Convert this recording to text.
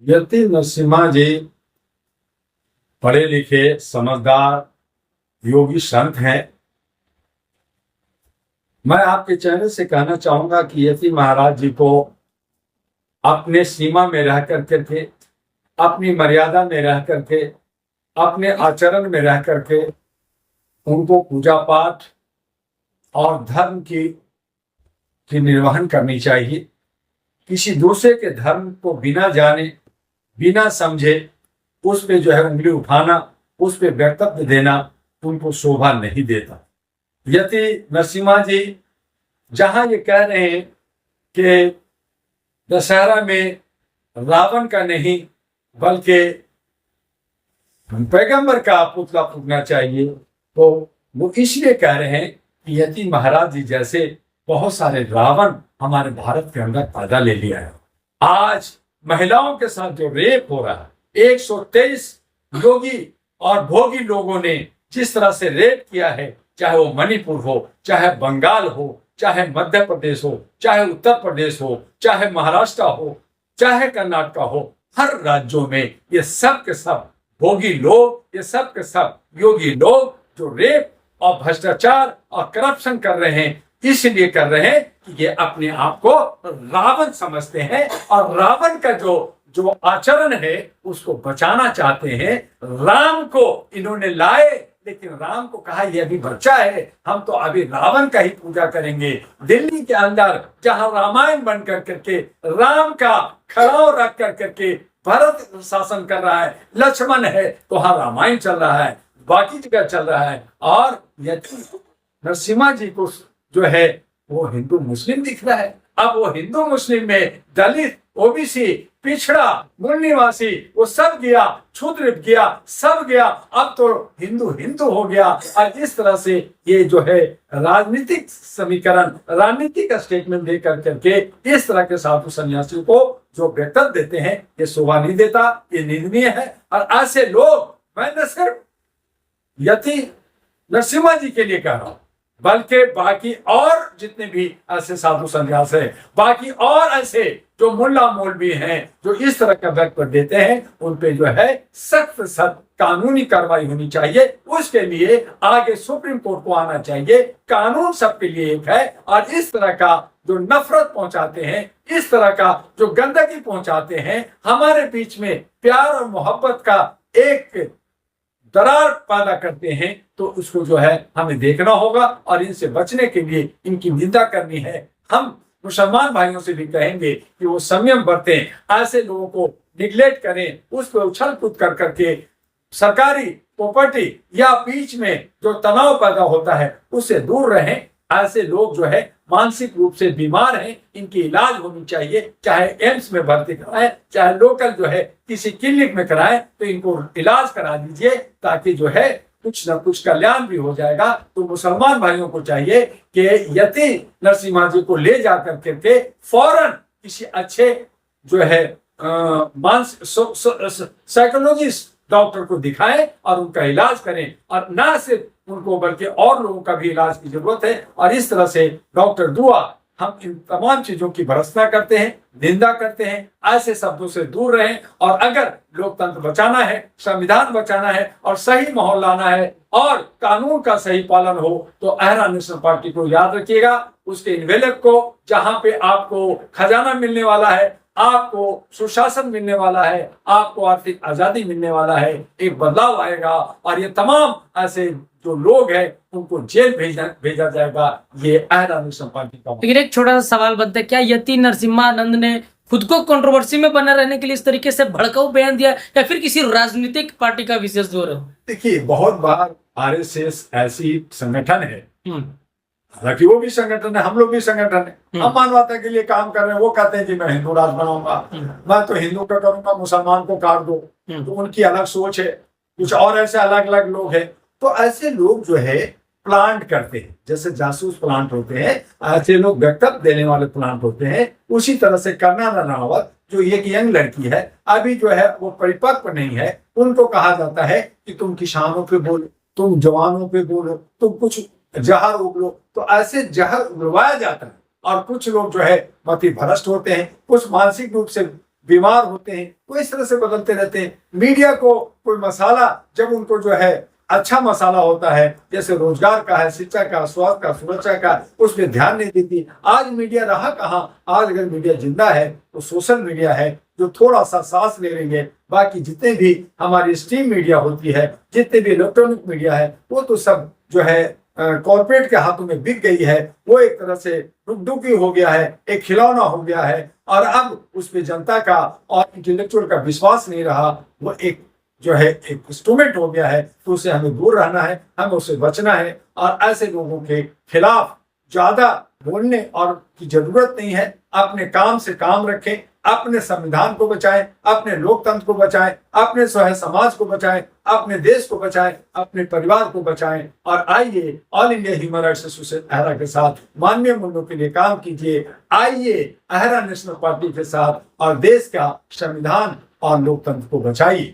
यति नरसिम्हा जी पढ़े लिखे समझदार योगी संत हैं। मैं आपके चैनल से कहना चाहूंगा कि यति महाराज जी को अपने सीमा में रह करके, अपनी मर्यादा में रह करके, अपने आचरण में रह करके उनको पूजा पाठ और धर्म की निर्वहन करनी चाहिए। किसी दूसरे के धर्म को बिना जाने बिना समझे उस पे जो है उंगली उठाना, उस पे वक्तव्य देना उनको शोभा नहीं देता। यति नरसिम्हा जी जहां ये कह रहे हैं कि दशहरा में रावण का नहीं बल्कि पैगंबर का पुतला फूटना चाहिए, तो वो इसलिए कह रहे हैं कि यति महाराज जी जैसे बहुत सारे रावण हमारे भारत के अंदर पैदा ले लिया है। आज महिलाओं के साथ जो रेप हो रहा है, 123 योगी और भोगी लोगों ने जिस तरह से रेप किया है, चाहे वो मणिपुर हो, चाहे बंगाल हो, चाहे मध्य प्रदेश हो, चाहे उत्तर प्रदेश हो, चाहे महाराष्ट्र हो, चाहे कर्नाटक हो, हर राज्यों में ये सब के सब भोगी लोग, ये सब के सब योगी लोग जो रेप और भ्रष्टाचार और करप्शन कर रहे हैं, इसलिए कर रहे हैं कि ये अपने आप को रावण समझते हैं और रावण का जो आचरण है उसको बचाना चाहते हैं। राम को इन्होंने लाए, लेकिन राम को कहा ये अभी बच्चा है, हम तो अभी रावण का ही पूजा करेंगे। दिल्ली के अंदर जहां रामायण बन करके राम का खड़ाव रख करके भरत शासन कर रहा है, लक्ष्मण है तो वहां रामायण चल रहा है, बाकी जगह चल रहा है। और यति नरसिम्हा जी को जो है वो हिंदू मुस्लिम दिख रहा है। अब वो हिंदू मुस्लिम में दलित, ओबीसी, पिछड़ा, मूल निवासी वो सब गया, क्षुद्र गया, सब गया। अब तो हिंदू हिंदू हो गया। और इस तरह से ये जो है राजनीतिक समीकरण, राजनीतिक स्टेटमेंट दे करके इस तरह के साधु सन्यासियों को जो वक्तव्य देते हैं, ये शोभा नहीं देता, ये निंदनीय है। और ऐसे लोग, मैं न सिर्फ यति नरसिम्हा जी के लिए कह रहा हूं, बल्कि बाकी और जितने भी ऐसे साधु संन्यास है, बाकी और ऐसे जो मुल्ला मौलवी हैं जो इस तरह का वक्तव्य देते हैं, उन पे जो है सख्त सख्त कानूनी कार्रवाई होनी चाहिए। उसके लिए आगे सुप्रीम कोर्ट को आना चाहिए। कानून सबके लिए एक है। और इस तरह का जो नफरत पहुंचाते हैं, इस तरह का जो गंदगी पहुंचाते हैं, हमारे बीच में प्यार और मोहब्बत का एक दरार पैदा करते हैं, तो उसको जो है हमें देखना होगा और इनसे बचने के लिए इनकी निंदा करनी है। हम मुसलमान भाइयों से भी कहेंगे कि वो संयम बरतें, ऐसे लोगों को निगलेक्ट करें, उस पर उछल कूद कर करके सरकारी प्रॉपर्टी या बीच में जो तनाव पैदा होता है उससे दूर रहें। ऐसे लोग जो है मानसिक रूप से बीमार हैं, इनकी इलाज होनी चाहिए, चाहे एम्स में भर्ती कराएं, चाहे लोकल जो है किसी क्लिनिक में कराएं, तो इनको इलाज करा दीजिए ताकि जो है कुछ न कुछ कल्याण भी हो जाएगा। तो मुसलमान भाइयों को चाहिए कि यति नरसिम्हा जी को ले जा करके फौरन किसी अच्छे जो है साइकोलॉजिस्ट डॉक्टर को दिखाएं और उनका इलाज करें। और ना सिर्फ उनको बल्कि और लोगों का भी इलाज की जरूरत है। और इस तरह से डॉक्टर दुआ हम इन तमाम चीजों की भर्त्सना करते हैं, निंदा करते हैं। ऐसे शब्दों से दूर रहें। और अगर लोकतंत्र बचाना है, संविधान बचाना है और सही माहौल लाना है और कानून का सही पालन हो, तो अहरा नेशनल पार्टी को याद रखिएगा। उसके इन्वेलप को, जहां पे आपको खजाना मिलने वाला है, आपको सुशासन मिलने वाला है, आपको आर्थिक आजादी मिलने वाला है, एक बदलाव आएगा और ये तमाम ऐसे जो लोग हैं उनको जेल भेजा जाएगा। ये अहरा नेशनल पार्टी का। लेकिन एक छोटा सा सवाल बनता है, क्या यति नरसिम्हानंद ने खुद को कंट्रोवर्सी में बना रहने के लिए इस तरीके से भड़काऊ बयान दिया या फिर किसी राजनीतिक पार्टी का विशेष जोर है? देखिए, बहुत बार आरएसएस ऐसी संगठन है, हालांकि वो भी संगठन है, हम लोग भी संगठन है, हम मानवता के लिए काम कर रहे हैं। वो कहते हैं कि मैं हिंदू राष्ट्र बनाऊंगा, मैं तो हिंदू का करूंगा, मुसलमान को काट दो। तो उनकी अलग सोच है। कुछ और ऐसे अलग अलग लोग हैं। तो ऐसे लोग जो है प्लांट करते हैं, जैसे जासूस प्लांट होते हैं, ऐसे लोग वक्तव्य देने वाले प्लांट होते हैं। उसी तरह से कंगना रनावत जो एक यंग लड़की है, अभी जो है वो परिपक्व नहीं है, उनको कहा जाता है कि तुम किसानों पे बोलो, तुम जवानों पे बोलो, तुम कुछ जहर उगलो। तो ऐसे जहर उगलवाया जाता है। और कुछ लोग जो है मति भ्रष्ट होते हैं, कुछ मानसिक रूप से बीमार होते हैं, वो इस तरह से बदलते रहते हैं। मीडिया को कोई मसाला जब उनको जो है अच्छा मसाला होता है, जैसे रोजगार का है, शिक्षा का, स्वास्थ्य का, सुरक्षा का, उस पर ध्यान नहीं देती। आज मीडिया रहा कहाँ? आज अगर मीडिया जिंदा है तो सोशल मीडिया है, जो थोड़ा सा सांस ले लेंगे। बाकी जितने भी हमारी स्ट्रीम मीडिया होती है, जितने भी इलेक्ट्रॉनिक मीडिया है, वो तो सब जो है कॉर्पोरेट के हाथों में बिक गई है। वो एक तरह से डुगडुगी हो गया है, एक खिलौना हो गया है, और अब उस पर जनता का और इंटेलेक्चुअल का विश्वास नहीं रहा। वो एक जो है एक इंस्ट्रूमेंट हो गया है। तो उससे हमें दूर रहना है, हमें उससे बचना है, और ऐसे लोगों के खिलाफ ज्यादा बोलने और की जरूरत नहीं है। अपने काम से काम रखें, अपने संविधान को बचाएं, अपने लोकतंत्र को बचाएं, अपने स्वयं समाज को बचाएं, अपने देश को बचाएं, अपने परिवार को बचाएं। और आइए All India Human Rights Association अहरा के साथ मानवीय मूल्यों के लिए काम कीजिए। आइए अहरा नेशनल पार्टी के साथ और देश का संविधान और लोकतंत्र को बचाइए।